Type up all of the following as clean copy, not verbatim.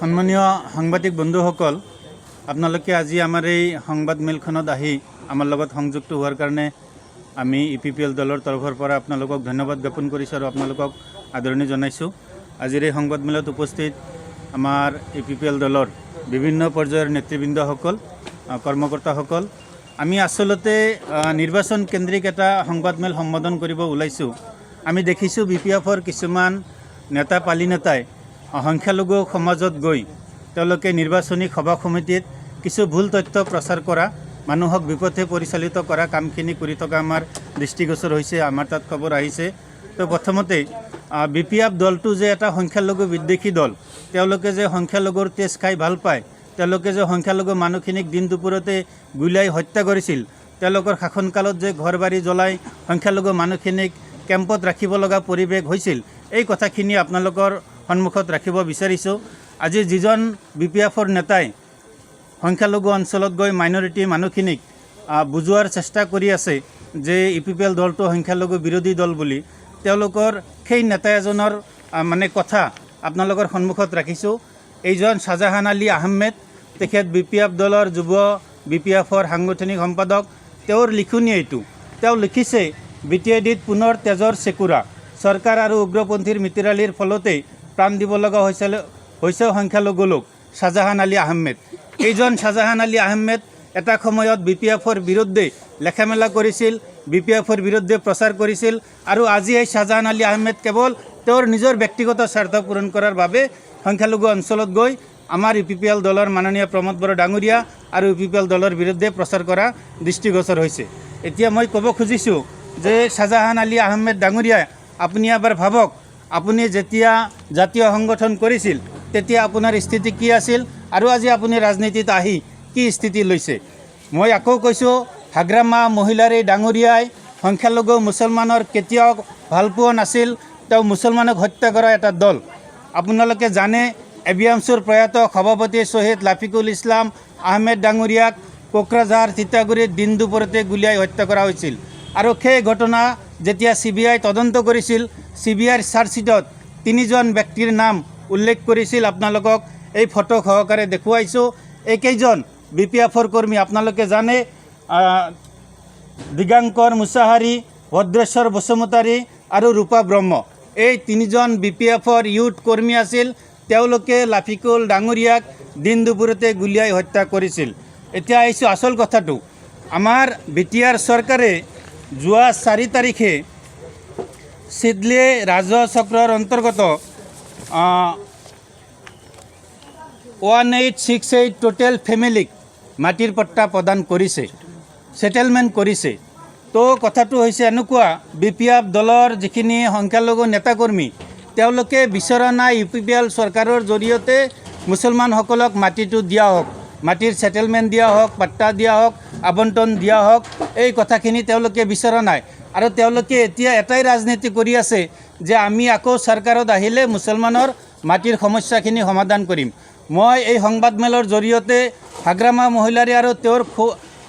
সন্মানীয় সাংবাদিক বন্ধুসকল, আপোনালোকে আজি আমাৰ এই সংবাদ মেলখনত আহি আমাৰ লগত সংযুক্ত হোৱাৰ কাৰণে আমি ইপিপিএল দলৰ তৰফৰ পৰা আপোনালোকক ধন্যবাদ জ্ঞাপন কৰিছোঁ আৰু আপোনালোকক আদৰণি জনাইছোঁ। আজিৰ এই সংবাদ মেলত উপস্থিত আমাৰ ইপিপিএল দলৰ বিভিন্ন পৰ্যায়ৰ নেতৃবৃন্দসকল, কৰ্মকৰ্তাসকল, আমি আচলতে নিৰ্বাচন কেন্দ্ৰিক এটা সংবাদ মেল সম্বোধন কৰিব ওলাইছোঁ। আমি দেখিছোঁ বিপিএফৰ কিছুমান নেতা পালি নেতাই সংখ্যালঘু সমাজত গৈ তেওঁলোকে নিৰ্বাচনী সভা সমিতিত কিছু ভুল তথ্য প্ৰচাৰ কৰা, মানুহক বিপথে পৰিচালিত কৰা কামখিনি কৰি থকা আমাৰ দৃষ্টিগোচৰ হৈছে, আমাৰ তাত খবৰ আহিছে। তো প্ৰথমতে বিপিএফ দলটো যে এটা সংখ্যালঘু বিদ্বেষী দল, তেওঁলোকে যে সংখ্যালঘুৰ তেজ খাই ভাল পায়, তেওঁলোকে যে সংখ্যালঘু মানুহখিনিক দিন দুপৰতে গুলীয়াই হত্যা কৰিছিল, তেওঁলোকৰ শাসনকালত যে ঘৰ বাৰী জ্বলাই সংখ্যালঘু মানুহখিনিক কেম্পত ৰাখিব লগা পৰিৱেশ হৈছিল, এই কথাখিনি আপোনালোকৰ সন্মুখত ৰাখিব বিচাৰিছোঁ। আজি যিজন বিপিএফৰ নেতাই সংখ্যালঘু অঞ্চলত গৈ মাইনৰিটি মানুহখিনিক বুজোৱাৰ চেষ্টা কৰি আছে যে ইপিপিএল দলটো সংখ্যালঘু বিৰোধী দল বুলি, তেওঁলোকৰ সেই নেতা এজনৰ কথা আপোনালোকৰ সন্মুখত ৰাখিছোঁ। এইজন শ্বাহজাহান আলী আহমেদ, তেখেত বিপিএফ দলৰ যুৱ বিপিএফৰ সাংগঠনিক সম্পাদক। তেওঁৰ লিখনি এইটো, তেওঁ লিখিছে, বিটিএডিত পুনৰ তেজৰ চেকুৰা, চৰকাৰ আৰু উগ্ৰপন্থীৰ মিতিৰালিৰ ফলতে প্ৰাণ দিব লগা হৈছে সংখ্যালঘু লোক, শ্বাহজাহান আলী আহমেদ। এইজন শ্বাহজাহান আলী আহমেদ এটা সময়ত বিপিএফৰ বিৰুদ্ধে লেখামেলা কৰিছিল, বিপিএফৰ বিৰুদ্ধে প্ৰচাৰ কৰিছিল, আৰু আজি এই শ্বাহজাহান আলী আহমেদ কেৱল তেওঁৰ নিজৰ ব্যক্তিগত স্বাৰ্থ পূৰণ কৰাৰ বাবে সংখ্যালঘু অঞ্চলত গৈ আমাৰ ইপিপিএল দলৰ মাননীয় প্ৰমোদ বড়ো ডাঙৰীয়া আৰু ইপিপিএল দলৰ বিৰুদ্ধে প্ৰচাৰ কৰা দৃষ্টিগোচৰ হৈছে। এতিয়া মই ক'ব খুজিছোঁ যে শ্বাহজাহান আলী আহমেদ ডাঙৰীয়া, আপুনি এবাৰ ভাবক, আপুনি যেতিয়া জাতীয় সংগঠন কৰিছিল তেতিয়া আপোনাৰ স্থিতি কি আছিল আৰু আজি আপুনি ৰাজনীতিত আহি কি স্থিতি লৈছে। মই আকৌ কৈছোঁ, হাগ্ৰামা মহিলাৰী ডাঙৰীয়াই সংখ্যালঘু মুছলমানৰ কেতিয়াও ভালপোৱা নাছিল, তেওঁ মুছলমানক হত্যা কৰা এটা দল। আপোনালোকে জানে, এবিএমচিৰ প্ৰয়াত সভাপতি শ্বহীদ লাফিকুল ইছলাম আহমেদ ডাঙৰীয়াক কোকৰাঝাৰ তিতাগুৰিত দিন দুপৰতে গুলীয়াই হত্যা কৰা হৈছিল, আৰু সেই ঘটনা যেতিয়া CBI তদন্ত কৰিছিল, CBIৰ চাৰ্জশ্বিটত 3জন ব্যক্তিৰ নাম উল্লেখ কৰিছিল। আপোনালোকক এই ফটো সহকাৰে দেখুৱাইছোঁ। এইকেইজন বিপিএফৰ কৰ্মী, আপোনালোকে জানে, দিগাংকৰ মুছাহাৰী, ভদ্ৰেশ্বৰ বসুমতাৰী আৰু ৰূপা ব্ৰহ্ম, এই 3জন বিপিএফৰ ইউথ কৰ্মী আছিল। তেওঁলোকে লাফিকুল ডাঙৰীয়াক দিন দুপৰতে গুলীয়াই হত্যা কৰিছিল। এতিয়া আহিছোঁ আচল কথাটো। আমাৰ BTR চৰকাৰে যোৱা 4 তাৰিখে চিডলি ৰাজহ চক্ৰৰ অন্তৰ্গত 1868 টোটেল ফেমিলিক মাটিৰ পট্টা প্ৰদান কৰিছে, ছেটেলমেণ্ট কৰিছে। তো কথাটো হৈছে এনেকুৱা, বিপিএফ দলৰ যিখিনি সংখ্যালঘু নেতাকৰ্মী, তেওঁলোকে বিচৰা নাই ইপিপিএল চৰকাৰৰ জৰিয়তে মুছলমানসকলক মাটিটো দিয়া হওক, মাটিৰ ছেটেলমেণ্ট দিয়া হওক, পাট্টা দিয়া হওক, আবণ্টন দিয়া হওক, এই কথাখিনি তেওঁলোকে বিচৰা নাই। আৰু তেওঁলোকে এতিয়া এটাই ৰাজনীতি কৰি আছে যে আমি আকৌ চৰকাৰত আহিলে মুছলমানৰ মাটিৰ সমস্যাখিনি সমাধান কৰিম। মই এই সংবাদমেলৰ জৰিয়তে হাগ্ৰামা মহিলাৰী আৰু তেওঁৰ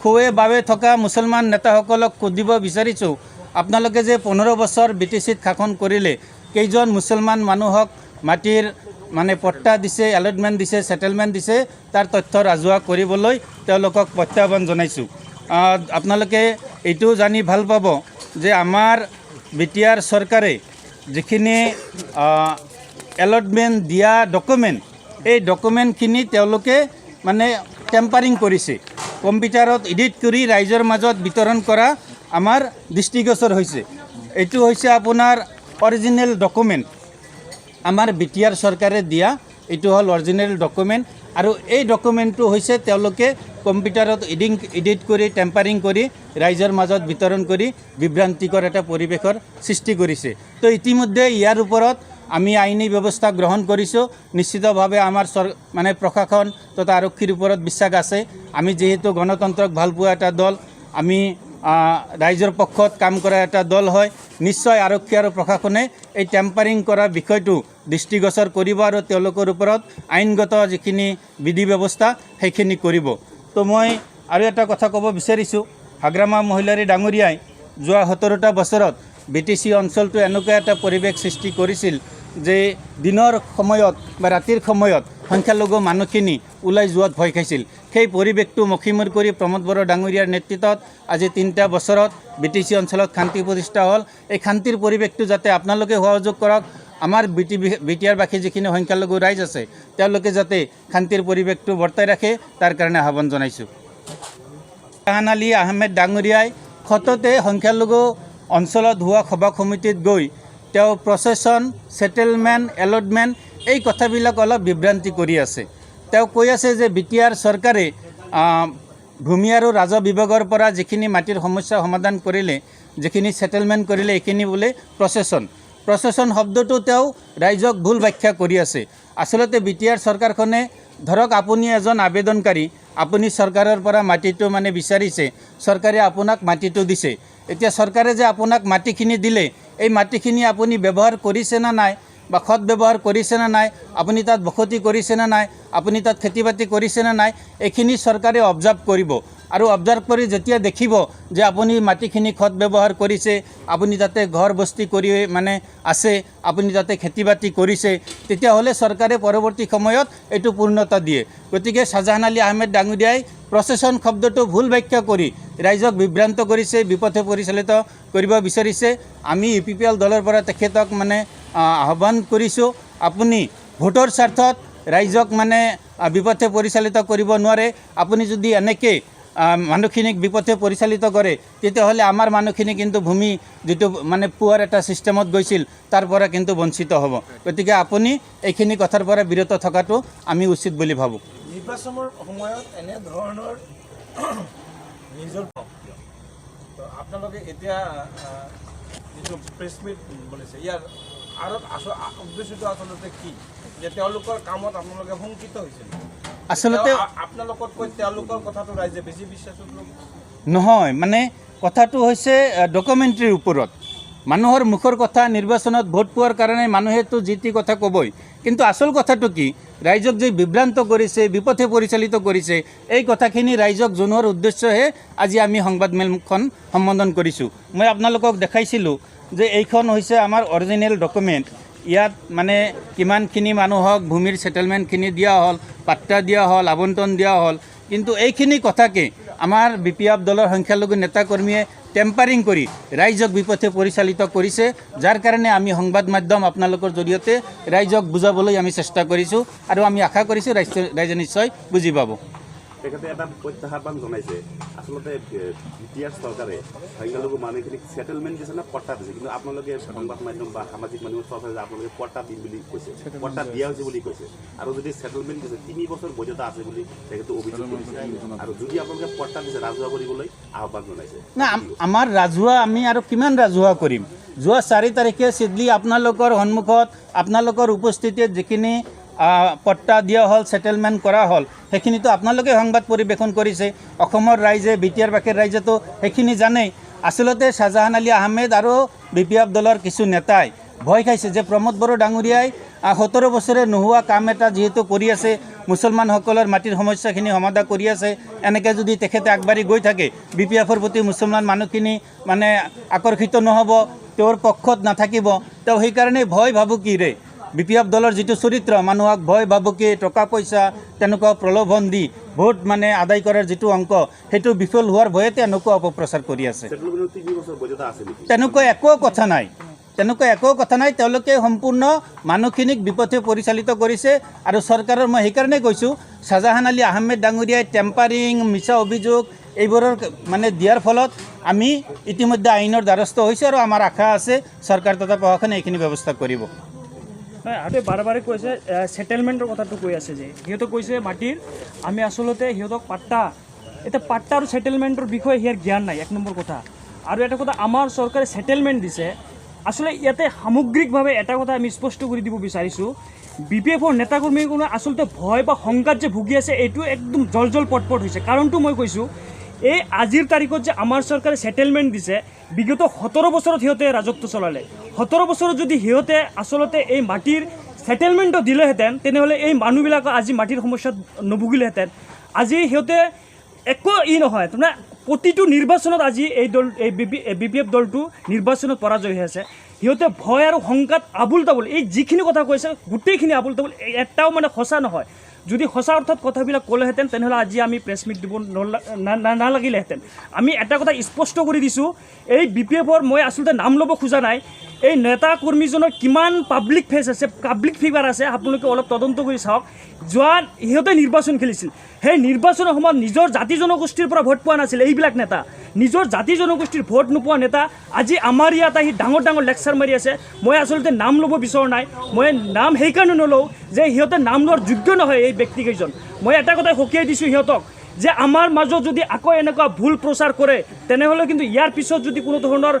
খুৱে বাবে থকা মুছলমান নেতাসকলক সুধিব বিচাৰিছোঁ, আপোনালোকে যে 15 বছৰ BTCত শাসন কৰিলে, কেইজন মুছলমান মানুহক মাটিৰ পট্টা দিছে, এলটমেণ্ট দিছে, ছেটেলমেণ্ট দিছে, তাৰ তথ্য ৰাজহুৱা কৰিবলৈ তেওঁলোকক প্ৰত্যাহ্বান জনাইছোঁ। আপোনালোকে এইটো জানি ভাল পাব যে আমাৰ BTR চৰকাৰে যিখিনি এলটমেণ্ট দিয়া ডকুমেণ্ট, এই ডকুমেণ্টখিনি তেওঁলোকে টেম্পাৰিং কৰিছে, কম্পিউটাৰত এডিট কৰি ৰাইজৰ মাজত বিতৰণ কৰা আমাৰ দৃষ্টিগোচৰ হৈছে। এইটো হৈছে আপোনাৰ অৰিজিনেল ডকুমেণ্ট, আমাৰ BTR চৰকাৰে দিয়া এইটো হ'ল অৰিজিনেল ডকুমেণ্ট। আৰু এই ডকুমেণ্টটো হৈছে তেওঁলোকে কম্পিউটাৰত এডিট কৰি টেম্পাৰিং কৰি ৰাইজৰ মাজত বিতৰণ কৰি বিভ্ৰান্তিকৰ এটা পৰিৱেশৰ সৃষ্টি কৰিছে। তো ইতিমধ্যে ইয়াৰ ওপৰত আমি আইনী ব্যৱস্থা গ্ৰহণ কৰিছোঁ। নিশ্চিতভাৱে আমাৰ প্ৰশাসন তথা আৰক্ষীৰ ওপৰত বিশ্বাস আছে। আমি যিহেতু গণতন্ত্ৰক ভালপোৱা এটা দল, আমি ৰাইজৰ পক্ষত কাম কৰা এটা দল হয়, নিশ্চয় আৰক্ষী আৰু প্ৰশাসনে এই টেম্পাৰিং কৰা বিষয়টো দৃষ্টিগোচৰ কৰিব আৰু তেওঁলোকৰ ওপৰত আইনগত যিখিনি বিধি ব্যৱস্থা সেইখিনি কৰিব। তো মই আৰু এটা কথা ক'ব বিচাৰিছোঁ, হাগ্ৰামা মহিলাৰী ডাঙৰীয়াই যোৱা 17টা বছৰত BTC অঞ্চলটো এনেকুৱা এটা পৰিৱেশ সৃষ্টি কৰিছিল যে দিনৰ সময়ত বা ৰাতিৰ সময়ত সংখ্যালঘু মানুহখিনি ওলাই যোৱাত ভয় খাইছিল। সেই পৰিৱেশটো মষিমূৰ কৰি প্ৰমোদ বড়ো ডাঙৰীয়াৰ নেতৃত্বত আজি 3টা বছৰত BTC অঞ্চলত শান্তি প্ৰতিষ্ঠা হ'ল। এই শান্তিৰ পৰিৱেশটো যাতে আপোনালোকে সহযোগ কৰক, আমাৰ বিটিআৰবাসী যিখিনি সংখ্যালঘু ৰাইজ আছে তেওঁলোকে যাতে শান্তিৰ পৰিৱেশটো বৰ্তাই ৰাখে তাৰ কাৰণে আহ্বান জনাইছোঁ। শাহজাহান আলী আহমেদ ডাঙৰীয়াই সততে সংখ্যালঘু অঞ্চলত হোৱা সভা সমিতিত গৈ তেওঁ প্ৰচেছন, ছেটেলমেণ্ট, এলটমেণ্ট এই কথাবিলাক অলপ বিভ্ৰান্তি কৰি আছে। তেওঁ কৈ আছে যে BTR চৰকাৰে ভূমি আৰু ৰাজহ বিভাগৰ পৰা যিখিনি মাটিৰ সমস্যা সমাধান কৰিলে, যিখিনি ছেটেলমেণ্ট কৰিলে এইখিনি বোলে প্ৰচেছন শব্দটো তেওঁ ৰাইজক ভুল ব্যাখ্যা কৰি আছে। আচলতে BTR চৰকাৰখনে ধৰক আপুনি এজন আবেদনকাৰী, আপুনি চৰকাৰৰ পৰা মাটিটো মানে বিচাৰিছে, চৰকাৰে আপোনাক মাটিটো দিছে। এতিয়া চৰকাৰে যে আপোনাক মাটিখিনি দিলে, এই মাটিখিনি আপুনি ব্যৱহাৰ কৰিছে না নাই বা সৎ ব্যৱহাৰ কৰিছে না নাই, আপুনি তাত বসতি কৰিছে না নাই, আপুনি তাত খেতি বাতি কৰিছে না নাই, এইখিনি চৰকাৰে অবজাৰ্ভ কৰিব। আৰু অবজাৰ্ভ কৰি যেতিয়া দেখিব যে আপুনি মাটিখিনি সৎ ব্যৱহাৰ কৰিছে, আপুনি তাতে ঘৰ বস্তি কৰি মানে আছে, আপুনি তাতে খেতি বাতি কৰিছে, তেতিয়াহ'লে চৰকাৰে পৰৱৰ্তী সময়ত এইটো পূৰ্ণতা দিয়ে। গতিকে শাহজাহান আলী আহমেদ ডাঙৰীয়াই প্ৰচেছন শব্দটো ভুল ব্যাখ্যা কৰি ৰাইজক বিভ্ৰান্ত কৰিছে, বিপথে পৰিচালিত কৰিব বিচাৰিছে। আমি UPPL দলৰ পৰা তেখেতক মানে আহ্বান কৰিছোঁ, আপুনি ভোটৰ স্বাৰ্থত ৰাইজক মানে বিপথে পৰিচালিত কৰিব নোৱাৰে। আপুনি যদি এনেকৈ মানুহখিনিক বিপথে পৰিচালিত কৰে তেতিয়াহ'লে আমাৰ মানুহখিনি কিন্তু ভূমি যিটো মানে পোৱাৰ এটা ছিষ্টেমত গৈছিল তাৰ পৰা কিন্তু বঞ্চিত হ'ব। গতিকে আপুনি এইখিনি কথাৰ পৰা বিৰত থকাটো আমি উচিত বুলি ভাবোঁ। নিৰ্বাচনৰ সময়ত এনে ধৰণৰ নিজৰ আপোনালোকে এতিয়া যিটো প্ৰেছ মিট বুলিছে, ইয়াৰ আঁৰত উদ্দেশ্যটো আচলতে কি, যে তেওঁলোকৰ কামত আপোনালোকে শংকিত হৈছিল? আচলতে আপোনালোকতকৈ তেওঁলোকৰ কথাটো ৰাইজে বেছি বিশ্বাস নহয়, মানে কথাটো হৈছে ডকুমেণ্টাৰীৰ ওপৰত। মানুহৰ মুখৰ কথা, নিৰ্বাচনত ভোট পোৱাৰ কাৰণে মানুহেতো যি টি কথা ক'বই, কিন্তু আচল কথাটো কি, ৰাইজক যে বিভ্ৰান্ত কৰিছে, বিপথে পৰিচালিত কৰিছে, এই কথাখিনি ৰাইজক জনোৱাৰ উদ্দেশ্যহে আজি আমি সংবাদমেলখন সম্বোধন কৰিছোঁ। মই আপোনালোকক দেখাইছিলোঁ যে এইখন হৈছে আমাৰ অৰিজিনেল ডকুমেণ্ট। ইয়াত মানে কিমানখিনি মানুহক ভূমিৰ ছেটেলমেণ্টখিনি দিয়া হ'ল, পাট্টা দিয়া হ'ল, আবণ্টন দিয়া হ'ল, কিন্তু এইখিনি কথাকে আমাৰ BPF দলৰ সংখ্যালঘু নেতাকৰ্মীয়ে টেম্পাৰিং কৰি ৰাইজক বিপথে পৰিচালিত কৰিছে, যাৰ কাৰণে আমি সংবাদ মাধ্যম আপোনালোকৰ জৰিয়তে ৰাইজক বুজাবলৈ আমি চেষ্টা কৰিছোঁ আৰু আমি আশা কৰিছোঁ ৰাইজে নিশ্চয় বুজি পাব। তেখেতে এটা প্ৰত্যাহ্বান জনাইছে, আচলতে BTR চৰকাৰে সংখ্যালঘু মানুহখিনিক ছেটেলমেণ্ট দিছে না পট্টা দিছে, কিন্তু আপোনালোকে সংবাদ মাধ্যম বা সামাজিক মাধ্যমত চৰকাৰে আপোনালোকে পট্টা দিম বুলি কৈছে, পট্টা দিয়া হৈছে বুলি কৈছে, আৰু যদি ছেটেলমেণ্ট দিছে 3 বছৰ বৈধতা আছে বুলি তেখেতে অভিযোগ কৰিছে, আৰু যদি আপোনালোকে পট্টা দিছে ৰাজহুৱা কৰিবলৈ আহ্বান জনাইছে। না, আমাৰ ৰাজহুৱা আমি আৰু কিমান ৰাজহুৱা কৰিম? যোৱা 4 তাৰিখে চিডলি আপোনালোকৰ সন্মুখত, আপোনালোকৰ উপস্থিতিত যিখিনি পট্টা দিয়া হ'ল, ছেটেলমেণ্ট কৰা হ'ল, সেইখিনিতো আপোনালোকে সংবাদ পৰিৱেশন কৰিছে। অসমৰ ৰাইজে, BTR-বাসীৰ ৰাইজেতো সেইখিনি জানেই। আচলতে শাহজাহান আলী আহমেদ আৰু BPF দলৰ কিছু নেতাই ভয় খাইছে যে প্ৰমোদ বড়ো ডাঙৰীয়াই 17 বছৰে নোহোৱা কাম এটা যিহেতু কৰি আছে, মুছলমানসকলৰ মাটিৰ সমস্যাখিনি সমাধান কৰি আছে, এনেকৈ যদি তেখেতে আগবাঢ়ি গৈ থাকে, BPF-ৰ প্ৰতি মুছলমান মানুহখিনি মানে আকৰ্ষিত নহ'ব, তেওঁৰ পক্ষত নাথাকিব। তেওঁ সেইকাৰণে ভয় ভাবুকিৰে BPF দলৰ যিটো চৰিত্ৰ, মানুহক ভয় ভাবুকি, টকা পইচা তেনেকুৱা প্ৰলোভন দি ভোট মানে আদায় কৰাৰ যিটো অংক, সেইটো বিফল হোৱাৰ ভয়তে এনেকুৱা অপপ্ৰচাৰ কৰি আছে। তেনেকুৱা একো কথা নাই, তেনেকুৱা একো কথা নাই। তেওঁলোকে সম্পূৰ্ণ মানুহখিনিক বিপথে পৰিচালিত কৰিছে। আৰু চৰকাৰৰ মই সেইকাৰণে কৈছোঁ, শাহজাহান আলী আহমেদ ডাঙৰীয়াই টেম্পাৰিং, মিছা অভিযোগ এইবোৰৰ মানে দিয়াৰ ফলত আমি ইতিমধ্যে আইনৰ দ্বাৰস্থ হৈছোঁ আৰু আমাৰ আশা আছে চৰকাৰ তথা প্ৰশাসনে এইখিনি ব্যৱস্থা কৰিব। আৰু বাৰে কৈছে ছেটেলমেণ্টৰ কথাটো কৈ আছে যে সিহঁতে কৈছে মাটিৰ, আমি আচলতে সিহঁতক পাট্টা, এতিয়া পাট্টা আৰু ছেটেলমেণ্টৰ বিষয়ে সিয়াৰ জ্ঞান নাই, 1 নম্বৰ কথা। আৰু এটা কথা, আমাৰ চৰকাৰে ছেটেলমেণ্ট দিছে, আচলতে ইয়াতে সামগ্ৰিকভাৱে এটা কথা আমি স্পষ্ট কৰি দিব বিচাৰিছোঁ, BPF-ৰ নেতাকৰ্মীসকলে আচলতে ভয় বা শংকাত যে ভুগি আছে, এইটো একদম জল পটপট হৈছে। কাৰণটো মই কৈছোঁ, এই আজিৰ তাৰিখত যে আমাৰ চৰকাৰে ছেটেলমেণ্ট দিছে, বিগত 17 বছৰত সিহঁতে ৰাজত্ব চলালে। 17 বছৰত যদি সিহঁতে আচলতে এই মাটিৰ ছেটেলমেণ্টটো দিলেহেঁতেন, তেনেহ'লে এই মানুহবিলাকে আজি মাটিৰ সমস্যাত নুভুগিলেহেঁতেন। আজি সিহঁতে একো নহয়, তাৰমানে প্ৰতিটো নিৰ্বাচনত আজি এই BPF দলটো নিৰ্বাচনত পৰাজয় হৈ আছে। সিহঁতে ভয় আৰু শংকাত আবুল তাবুল, এই যিখিনি কথা কৈছে গোটেইখিনি আবুল তাবুল, এটাও মানে সঁচা নহয়। যদি সঁচা অৰ্থত কথাবিলাক ক'লেহেঁতেন তেনেহ'লে আজি আমি প্ৰেছ মিট দিব নালাগিলেহেঁতেন। আমি এটা কথা স্পষ্ট কৰি দিছোঁ, এই BPFৰ মই আচলতে নাম ল'ব খোজা নাই, এই নেতা কৰ্মীজনৰ কিমান পাব্লিক ফেচ আছে, পাব্লিক ফিগাৰ আছে, আপোনালোকে অলপ তদন্ত কৰি চাওক। যোৱা সিহঁতে নিৰ্বাচন খেলিছিল, সেই নিৰ্বাচনৰ সময়ত নিজৰ জাতি জনগোষ্ঠীৰ পৰা ভোট পোৱা নাছিল এইবিলাক নেতা, নিজৰ জাতি জনগোষ্ঠীৰ ভোট নোপোৱা নেতা আজি আমাৰ ইয়াত আহি ডাঙৰ ডাঙৰ লেকচাৰ মাৰি আছে। মই আচলতে নাম ল'ব বিচৰা নাই, মই নাম সেইকাৰণে নলওঁ যে সিহঁতে নাম লোৱাৰ যোগ্য নহয় এই ব্যক্তিকেইজন। মই এটা কথাই সকীয়াই দিছোঁ সিহঁতক যে আমাৰ মাজত যদি আকৌ এনেকুৱা ভুল প্ৰচাৰ কৰে তেনেহ'লে কিন্তু ইয়াৰ পিছত যদি কোনো ধৰণৰ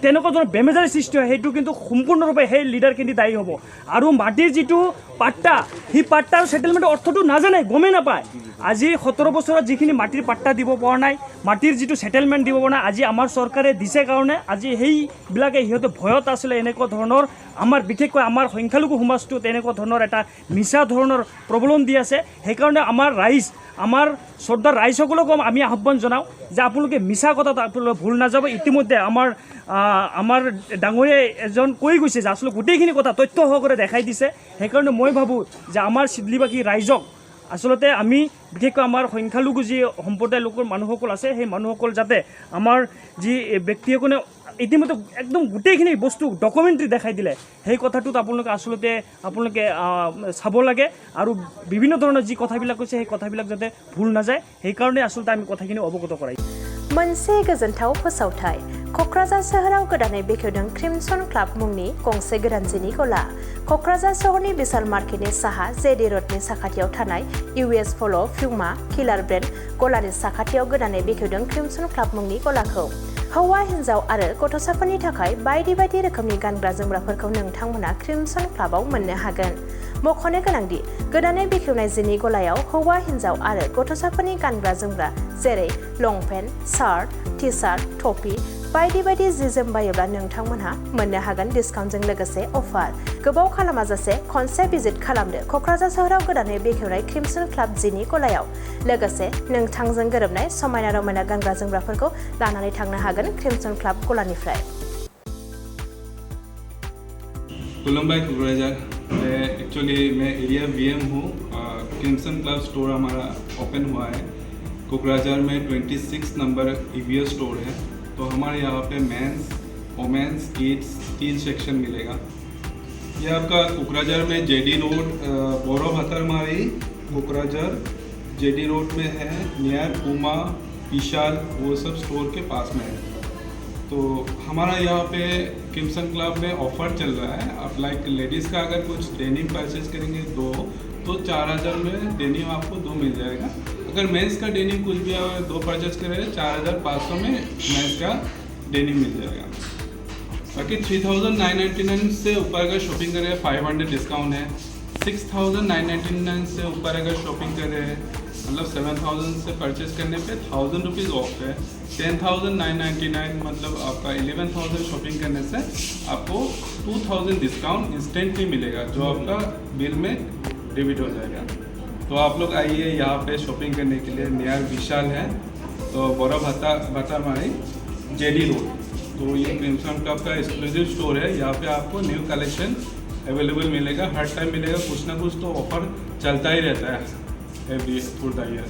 তেনেকুৱা ধৰণৰ বেমেজালি সৃষ্টি হয় সেইটো কিন্তু সম্পূৰ্ণৰূপে সেই লিডাৰখিনি দায়ী হ'ব। আৰু মাটিৰ যিটো পাট্টা, সেই পাট্টাৰ ছেটেলমেণ্টৰ অৰ্থটো নাজানে, গমেই নাপায়। আজি 17 বছৰত যিখিনি মাটিৰ পাট্টা দিব পৰা নাই, মাটিৰ যিটো ছেটেলমেণ্ট দিব পৰা নাই, আজি আমাৰ চৰকাৰে দিছে কাৰণে আজি সেইবিলাকে সিহঁতে ভয়ত আছিলে এনেকুৱা ধৰণৰ আমাৰ বিশেষকৈ আমাৰ সংখ্যালঘু সমাজটো তেনেকুৱা ধৰণৰ এটা মিছা ধৰণৰ প্ৰবলন দি আছে। সেইকাৰণে আমাৰ ৰাইজ, আমাৰ শ্ৰদ্ধাৰ ৰাইজসকলকো আমি আহ্বান জনাওঁ যে আপোনালোকে মিছা কথাত আপোনালোকে ভুল নাযাব। ইতিমধ্যে আমাৰ ডাঙৰীয়া এজন কৈ গৈছে যে আচলতে গোটেইখিনি কথা তথ্য সহকাৰে দেখাই দিছে। সেইকাৰণে মই ভাবোঁ যে আমাৰ চিডলিবাসী ৰাইজক আচলতে আমি বিশেষকৈ আমাৰ সংখ্যালঘু যি সম্প্ৰদায়ৰ লোকৰ মানুহসকল আছে সেই মানুহসকল যাতে আমাৰ যি ব্যক্তিসকলে ইতিমধ্যে একদম গোটেইখিনি বস্তু ডকুমেণ্টাৰী দেখাই দিলে সেই কথাটোত আপোনালোকে চাব লাগে আৰু বিভিন্ন ধৰণৰ যি কথাবিলাক কৈছে সেই কথাবিলাক যাতে ভুল নাযায় সেইকাৰণে আচলতে আমি কথাখিনি অৱগত কৰাইছোঁ। मोनसे गोजोनथाव फोसावथाय क'क्राझार सोहोराव गोदानै बेखेवदों क्रिमसन क्लाब मुंनि गंसे गोदान जिनि गला। क'क्राझार सहरनि बिशाल मार्केटनि साहा जेडि रडनि साखाथियाव थानाय US पल' प्युमा किलार ब्रेन्ड गलानि साखाथियाव गोदानै बेखेवदों क्रिमसन क्लाब मुंनि गलाखौ। हौवा हिन्जाव आरो गथ'साफोरनि थाखाय बायदि बायदि रोखोमनि गानग्रा जोमग्राफोरखौ नोंथांमोना क्रिमसन क्लाबाव मोननो हागोन। मख'नो गोनांदि गोदानै बेखेवनाय जिनि गलायाव हौवा हिन्जाव आरो गथ'साफोरनि गानग्रा जोमग्रा जेरै लंपेन्ट, शार्ट, टि शार्ट, टपि बायदि बायदि जि जोम बायोब्ला नोंथांमोनहा मोननो हागोन डिसकाउन्टजों लोगोसे अफार। गोबाव खालामाजासे खनसे भिजिट खालामदो क'क्राझार सोहोराव गोदानै बेखेवनाय क्रिमसन क्लाब जिनि गलायाव। लोगोसे नोंथांजों गोरोबनाय समायना रमायना गानग्रा जोमग्राफोरखौ लानानै थांनो हागोन क्रिमसन क्लाब गलानिफ्राय। खुलुमबाय क'क्राझार। एक्चुअली मैं एरिया VM हूँ। क्रिमसन क्लब स्टोर हमारा ओपन हुआ है कोकराझार में 26 नंबर EVS स्टोर है। तो हमारे यहाँ पे मेंस, वोमेंस, किड्स 3 सेक्शन मिलेगा। ये आपका कोकराझार में JD रोड, बोरो भतरमारी कोकराझार JD रोड में है, नियर पूमा, विशाल वो सब स्टोर के पास में है। तो हमारा यहाँ पे क्रिमसन क्लब में ऑफ़र चल रहा है। आप लाइक लेडीज़ का अगर कुछ डेनिम परचेज करेंगे तो 4000 में डेनिम आपको 2 मिल जाएगा। अगर मेंस का डेनिम कुछ भी अगर 2 परचेज करें 4500 में मेंस का डेनिम मिल जाएगा। बाकी 3999 से ऊपर अगर शॉपिंग करें 500 डिस्काउंट है। 6999 से ऊपर अगर शॉपिंग करें मतलब 7000 से परचेज करने पे 1000 रुपीज़ ऑफ है। 10,999 मतलब आपका 11,000 शॉपिंग करने से आपको 2000 डिस्काउंट इंस्टेंटली मिलेगा जो आपका बिल में डेबिट हो जाएगा। तो आप लोग आइए यहाँ पे शॉपिंग करने के लिए। नियर विशाल है तो बोरा भतरमारी JD रोड। तो ये क्रिमसन क्लब का एक्सक्लूसिव स्टोर है। यहाँ पे आपको न्यू कलेक्शन अवेलेबल मिलेगा, हर टाइम मिलेगा। कुछ ना कुछ तो ऑफर चलता ही रहता है एवरी फॉर द ईयर।